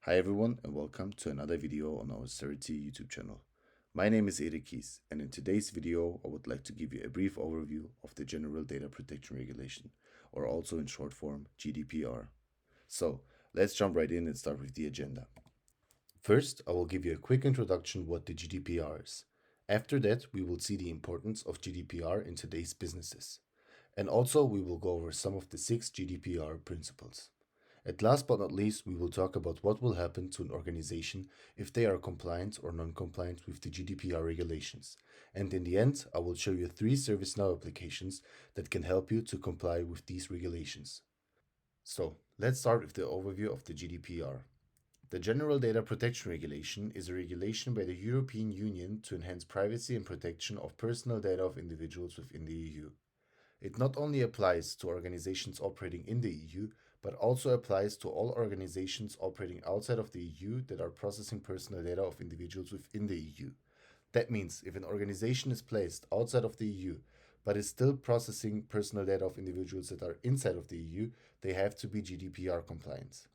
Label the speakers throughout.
Speaker 1: Hi everyone and welcome to another video on our Serity YouTube channel. My name is Serity and in today's video I would like to give you a brief overview of the General Data Protection Regulation, or also in short form GDPR. So let's jump right in and start with the agenda. First, I will give you a quick introduction what the GDPR is. After that, we will see the importance of GDPR in today's businesses. And also we will go over some of the 6 GDPR principles. At last but not least, we will talk about what will happen to an organization if they are compliant or non-compliant with the GDPR regulations. And in the end, I will show you 3 ServiceNow applications that can help you to comply with these regulations. So, let's start with the overview of the GDPR. The General Data Protection Regulation is a regulation by the European Union to enhance privacy and protection of personal data of individuals within the EU. It not only applies to organizations operating in the EU, but also applies to all organizations operating outside of the EU that are processing personal data of individuals within the EU. That means if an organization is placed outside of the EU, but is still processing personal data of individuals that are inside of the EU, they have to be GDPR compliant.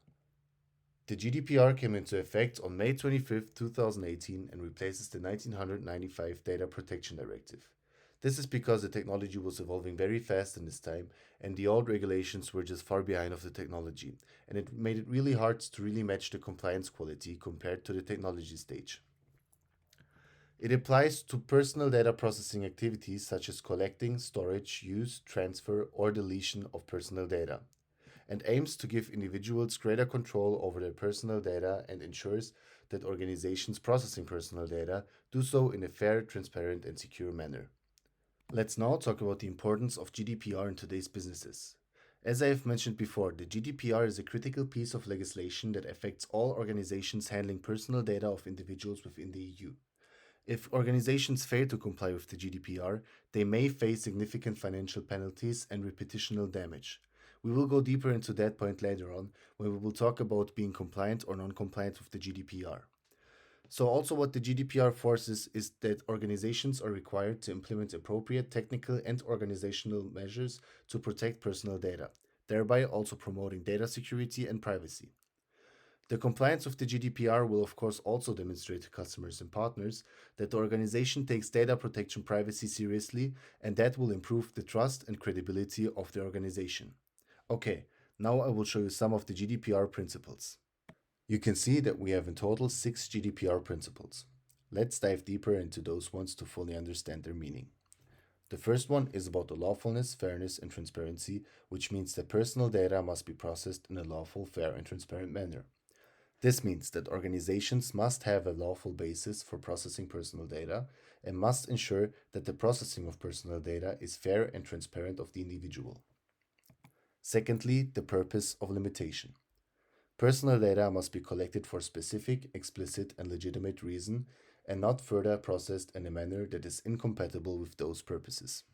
Speaker 1: The GDPR came into effect on May 25, 2018 and replaces the 1995 Data Protection Directive. This is because the technology was evolving very fast in this time and the old regulations were just far behind of the technology, and it made it really hard to really match the compliance quality compared to the technology stage. It applies to personal data processing activities such as collecting, storage, use, transfer, or deletion of personal data, and aims to give individuals greater control over their personal data and ensures that organizations processing personal data do so in a fair, transparent, and secure manner. Let's now talk about the importance of GDPR in today's businesses. As I have mentioned before, the GDPR is a critical piece of legislation that affects all organizations handling personal data of individuals within the EU. If organizations fail to comply with the GDPR, they may face significant financial penalties and reputational damage. We will go deeper into that point later on when we will talk about being compliant or non-compliant with the GDPR. So also what the GDPR forces is that organizations are required to implement appropriate technical and organizational measures to protect personal data, thereby also promoting data security and privacy. The compliance with the GDPR will of course also demonstrate to customers and partners that the organization takes data protection privacy seriously, and that will improve the trust and credibility of the organization. Okay, now I will show you some of the GDPR principles. You can see that we have in total 6 GDPR principles. Let's dive deeper into those ones to fully understand their meaning. The first one is about the lawfulness, fairness, and transparency, which means that personal data must be processed in a lawful, fair, and transparent manner. This means that organizations must have a lawful basis for processing personal data and must ensure that the processing of personal data is fair and transparent of the individual. Secondly, the purpose of limitation. Personal data must be collected for specific, explicit, and legitimate reason and not further processed in a manner that is incompatible with those purposes.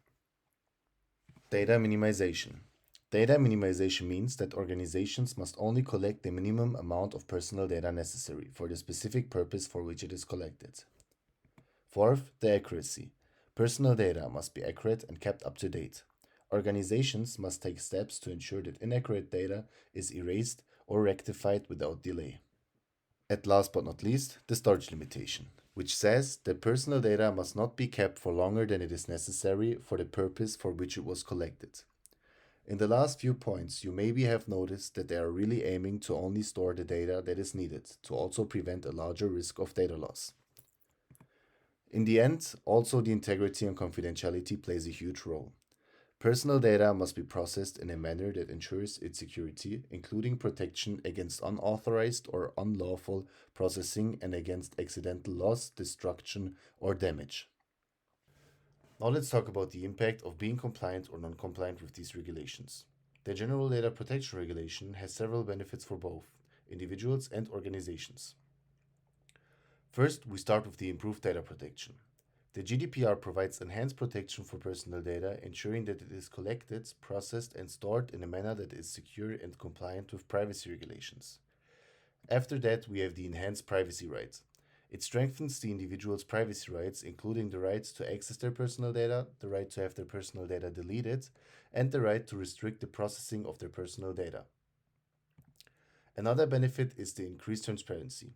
Speaker 1: Data minimization. Data minimization means that organizations must only collect the minimum amount of personal data necessary for the specific purpose for which it is collected. Fourth, the accuracy. Personal data must be accurate and kept up to date. Organizations must take steps to ensure that inaccurate data is erased or rectified without delay. At last but not least, the storage limitation, which says that personal data must not be kept for longer than it is necessary for the purpose for which it was collected. In the last few points, you maybe have noticed that they are really aiming to only store the data that is needed to also prevent a larger risk of data loss. In the end, also the integrity and confidentiality plays a huge role. Personal data must be processed in a manner that ensures its security, including protection against unauthorized or unlawful processing and against accidental loss, destruction, or damage. Now let's talk about the impact of being compliant or non-compliant with these regulations. The General Data Protection Regulation has several benefits for both individuals and organizations. First, we start with the improved data protection. The GDPR provides enhanced protection for personal data, ensuring that it is collected, processed, and stored in a manner that is secure and compliant with privacy regulations. After that, we have the enhanced privacy rights. It strengthens the individual's privacy rights, including the right to access their personal data, the right to have their personal data deleted, and the right to restrict the processing of their personal data. Another benefit is the increased transparency.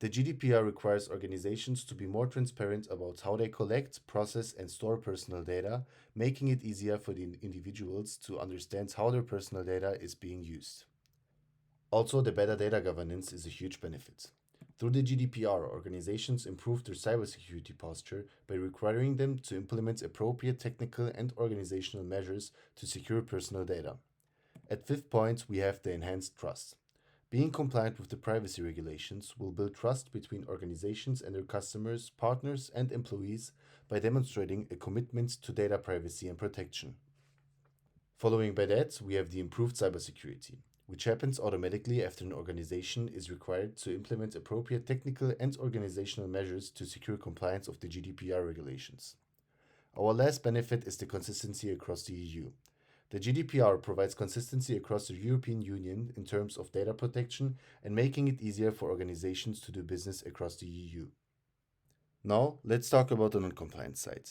Speaker 1: The GDPR requires organizations to be more transparent about how they collect, process, and store personal data, making it easier for the individuals to understand how their personal data is being used. Also, the better data governance is a huge benefit. Through the GDPR, organizations improve their cybersecurity posture by requiring them to implement appropriate technical and organizational measures to secure personal data. At fifth point, we have the enhanced trust. Being compliant with the privacy regulations will build trust between organizations and their customers, partners, and employees by demonstrating a commitment to data privacy and protection. Following by that, we have the improved cybersecurity, which happens automatically after an organization is required to implement appropriate technical and organizational measures to secure compliance of the GDPR regulations. Our last benefit is the consistency across the EU. The GDPR provides consistency across the European Union in terms of data protection and making it easier for organizations to do business across the EU. Now, let's talk about the non-compliance side.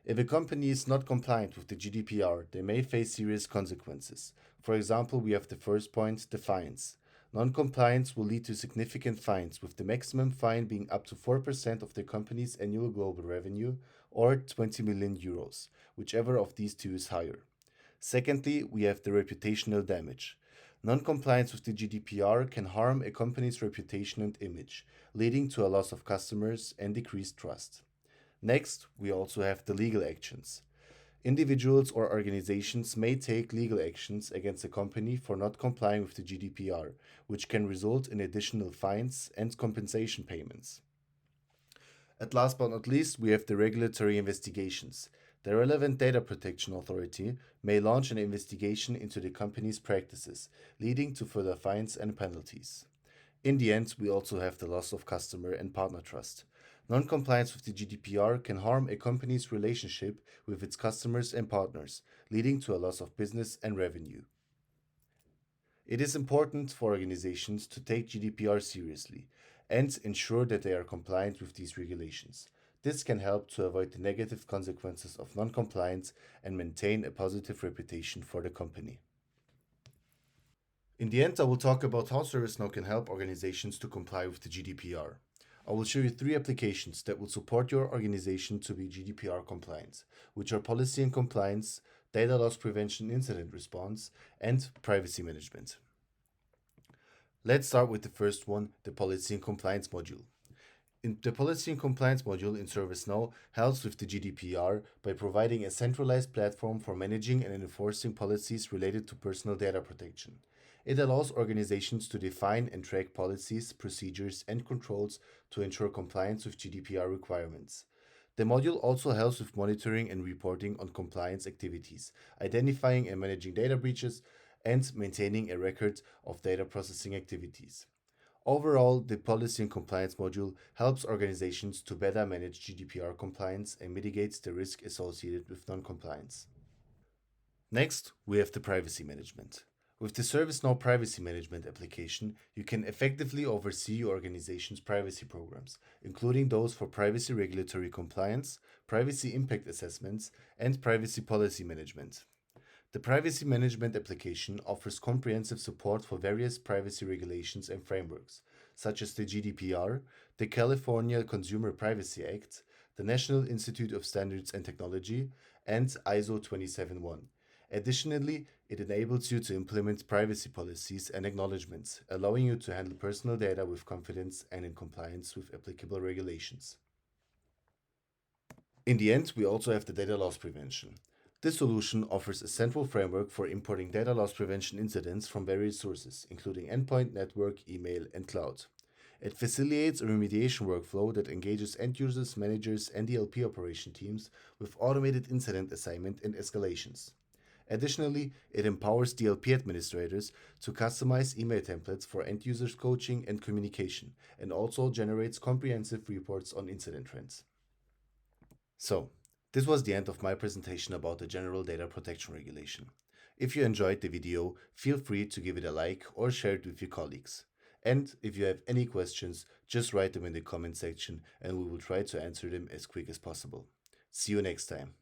Speaker 1: If a company is not compliant with the GDPR, they may face serious consequences. For example, we have the first point, the fines. Non-compliance will lead to significant fines, with the maximum fine being up to 4% of the company's annual global revenue or 20 million euros, whichever of these two is higher. Secondly, we have the reputational damage. Non-compliance with the GDPR can harm a company's reputation and image, leading to a loss of customers and decreased trust. Next, we also have the legal actions. Individuals or organizations may take legal actions against a company for not complying with the GDPR, which can result in additional fines and compensation payments. At last but not least, we have the regulatory investigations. The relevant data protection authority may launch an investigation into the company's practices, leading to further fines and penalties. In the end, we also have the loss of customer and partner trust. Non-compliance with the GDPR can harm a company's relationship with its customers and partners, leading to a loss of business and revenue. It is important for organizations to take GDPR seriously and ensure that they are compliant with these regulations. This can help to avoid the negative consequences of non-compliance and maintain a positive reputation for the company. In the end, I will talk about how ServiceNow can help organizations to comply with the GDPR. I will show you three applications that will support your organization to be GDPR compliant, which are policy and compliance, data loss prevention incident response, and privacy management. Let's start with the first one, the policy and compliance module. The policy and compliance module in ServiceNow helps with the GDPR by providing a centralized platform for managing and enforcing policies related to personal data protection. It allows organizations to define and track policies, procedures, and controls to ensure compliance with GDPR requirements. The module also helps with monitoring and reporting on compliance activities, identifying and managing data breaches, and maintaining a record of data processing activities. Overall, the policy and compliance module helps organizations to better manage GDPR compliance and mitigates the risk associated with non-compliance. Next, we have the privacy management. With the ServiceNow Privacy Management application, you can effectively oversee your organization's privacy programs, including those for privacy regulatory compliance, privacy impact assessments, and privacy policy management. The Privacy Management application offers comprehensive support for various privacy regulations and frameworks, such as the GDPR, the California Consumer Privacy Act, the National Institute of Standards and Technology, and ISO 27001. Additionally, it enables you to implement privacy policies and acknowledgements, allowing you to handle personal data with confidence and in compliance with applicable regulations. In the end, we also have the data loss prevention. This solution offers a central framework for importing data loss prevention incidents from various sources, including endpoint, network, email, and cloud. It facilitates a remediation workflow that engages end users, managers, and DLP operation teams with automated incident assignment and escalations. Additionally, it empowers DLP administrators to customize email templates for end users coaching and communication, and also generates comprehensive reports on incident trends. So, this was the end of my presentation about the General Data Protection Regulation. If you enjoyed the video, feel free to give it a like or share it with your colleagues. And if you have any questions, just write them in the comment section and we will try to answer them as quick as possible. See you next time.